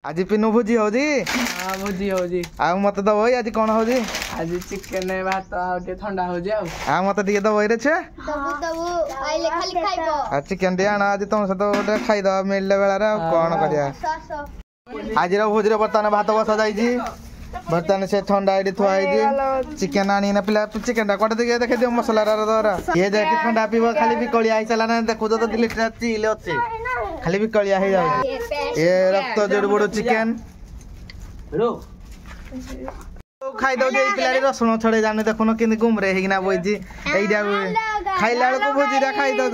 आज पिनु भोजी हो जी हां भोजी हो जी आ मत दबो आज कोन हो जी आज चिकन भात आउटे ठंडा हो जी आ मत दिए दबो रे छे दबो दबो आइले खाली खाइबो आ चिकन दे आना आज तुम सतो गोटे खाइ दबा मिलले बेला रे कोन करिया आज रो भोजी रे बर्तन भात बसा जाई जी बर्तन से ठंडा आइडी थुआई जी चिकन आनी ना पिला चिकन कोटे दिए देखे दियो मसाला रा दरा ये जाके ठंडा पीबो खाली भी कलिया आई चला ना देखो तो दिल चिल अछि खाली भी कलिया हे जाउ ये रक्त जोड़ बड़ो चिकन रो खाई दो जे पिलारी रसुण छड़े जाने देखो किन गुम रे हिना बोइजी एइडा खाइला को भोजी रा खाई दो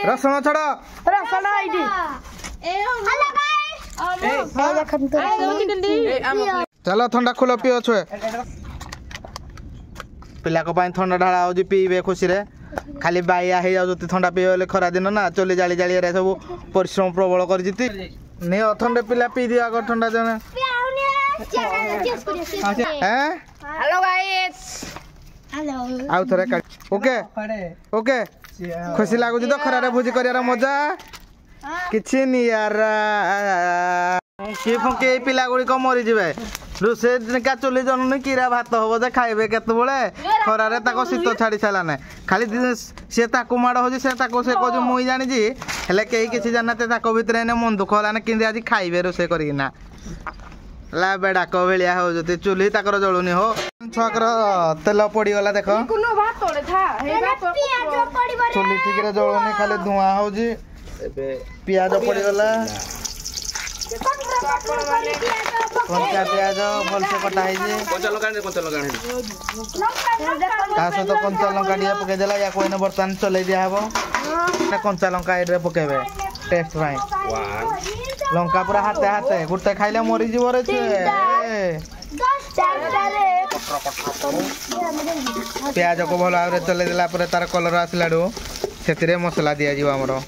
रसुण छड़ो रसना आइडी ए हेलो गाइस चलो ठंडा खुलो पियो छुए पिला को पाई ठंडा ढाला हो जी पीबे खुशी रे खाली बाइया हे जाउ ठंडा पियो खरा दिन ना चली जाली जाली रे सब परिश्रम प्रबल कर जिति ने ठंडा पिला पी दिया अगर ठंडा जने हैं हेलो गाइस हेलो आउ थरे ओके ओके खुशी लागु जी तो खरा रे भोजी करिया मजा किछि नि यार के फके पिला गुडी को मरि जिवे रुसे का चली जननी कीरा भात होबो जे खाइबे केते बळे खरा रे ताको शीत छाडी छला ने खाली से ताको माड हो जे से ताको से को जो मुई जानि जी हेले केही किछि जानते ताको भितरे ने मन दुख होला ने किंदी आज खाइबे रुसे करी ना ला बेडा को भेलिया हो जते चुली ताकर जळुनी हो छकर तेल पड़ी गला देखो कोनो भात तोड़े था हे भात पियाज पड़ी बरे चुली ठीक रे जळुनी खाली धुआं हो जी पियाज पड़ी गला कंचा प्याज भल से कटा है जे कंचा लगा तासो तो कंचा लंका दिया पके देला या कोइने बर्तन चले दिया हबो ना कंचा लंका एडरे पकेबे टेस्ट भाई लंका पूरा हाथे हाथे गुटे खाइले मरि जीव रे छे 10 चारटा रे प्याज को भल आरे चले देला पर तार कलर आसलाडो सेतिरे मसाला दिया जीव हमरो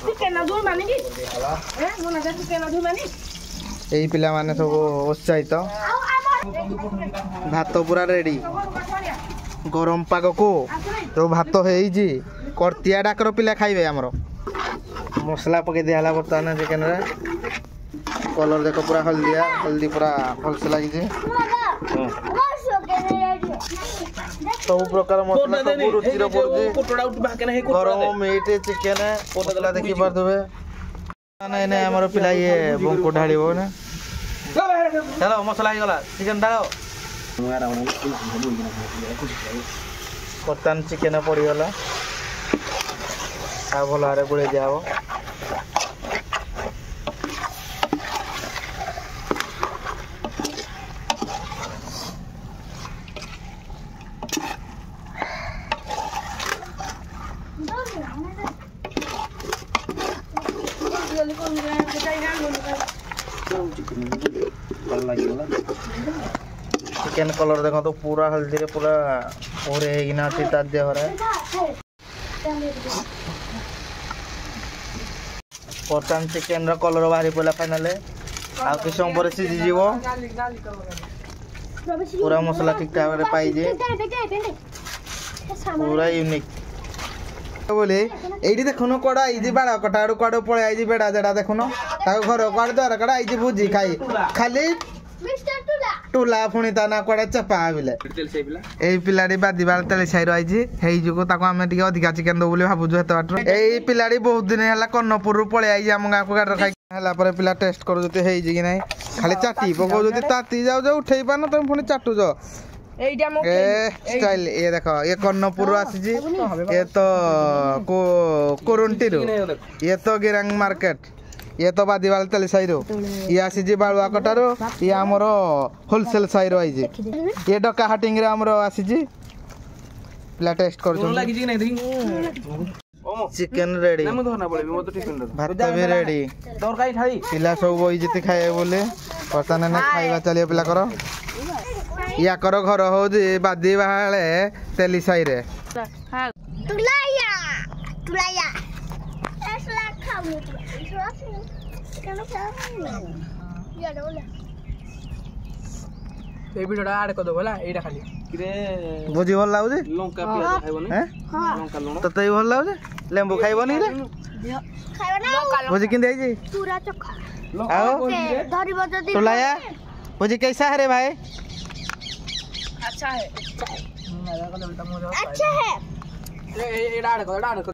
चिकन दूर माने की मोना जा चिकन दूर माने एई पिला माने सब उत्साहित भात पूरा रेडी गरम पाग को तो भात हेई जी करतिया डाकर पिला खाइबे हमरो मसला पके दियाला बर्तन चिकन रे कलर देखो पूरा हल्दी पूरा भलसे लागी जे सब प्रकार मसला सब रुचि रो पड़जे कोटडा उठ बाके नहीं गरम मीट चिकन मसला देखि पार देबे नहीं नहीं हमरो पिला ये बंको ढाळीबो ना चलो मसला ही गला चिकन डालो बर्तन चिकन पड़ी गला आ भला रे गुळे जाओ चिकन कलर देखो तो पूरा हल्दी रे पूरा ओरे हेगिना अछि ता देह रे पटन चिकन रो कलर बाहरी पला फाइनल आ कि सम पर सिजी जीवो पूरा मसाला ठीक ठाक रे पाई जे पूरा यूनिक बोले एडी देखनो कोडा इजी बाडा कटाडो कोडो पळे आइजी बेडा जडा देखनो ता घर कोड दर कड़ा आइजी भुजी खाई खाली मिस्टर टुला फुणी ता ना कोडा चपा बिले एई पिलाडी बादी बाल तले साइरो आइजी हेई जुको ताको हमें टिके अधिका चिकन दो बोली भाबुजु हेत बाटर एई पिलाडी बहुत दिन हला कर्णपुर रु पळे आइजी हम गा को गाडर खाई हला पर पिला टेस्ट करू जते हेई जी कि नै खाली चाटी पको जते ताती जाऊ जाऊ उठेई पानो तुम फुणी चाटू जो एइडा मो स्टाइल ये देखो ये कर्णपुर आसी जी ये तो कोरुंटी रो ये तो गिरंग मार्केट ये तो बादीवाल तले साइरो ये आसी जी बाळुआ कटारो ये हमरो होलसेल साइरो आई जी ये डका हाटिंग रे हमरो आसी जी प्ला टेस्ट कर जो लागी जी नै देखी चिकन रेडी हम धरना पड़े मो तो टिफिन भात भी रेडी तोर काई खाई पिला सब बोई जति खाए बोले पताने ना खाइबा चलिए पिला करो या करो घर हो जी बादी बाले तेली साई रे तुलाया ऐसा खाऊ केनो या डोला ए वीडियोटा ऐड कर दो होला एटा खाली किरे भोजी भल लागु जे लंका पियाज खाइबो नै लंका लुण तते भल लागु जे लेंबू खाइबो नी रे खाइबो ना भोजी किन देई जी चूरा चोखा आओ धरिबो जदी टोलाया भुजी कैसा है रे भाई अच्छा है मजा कर बेटा मजा अच्छा है ए एडा आड़ को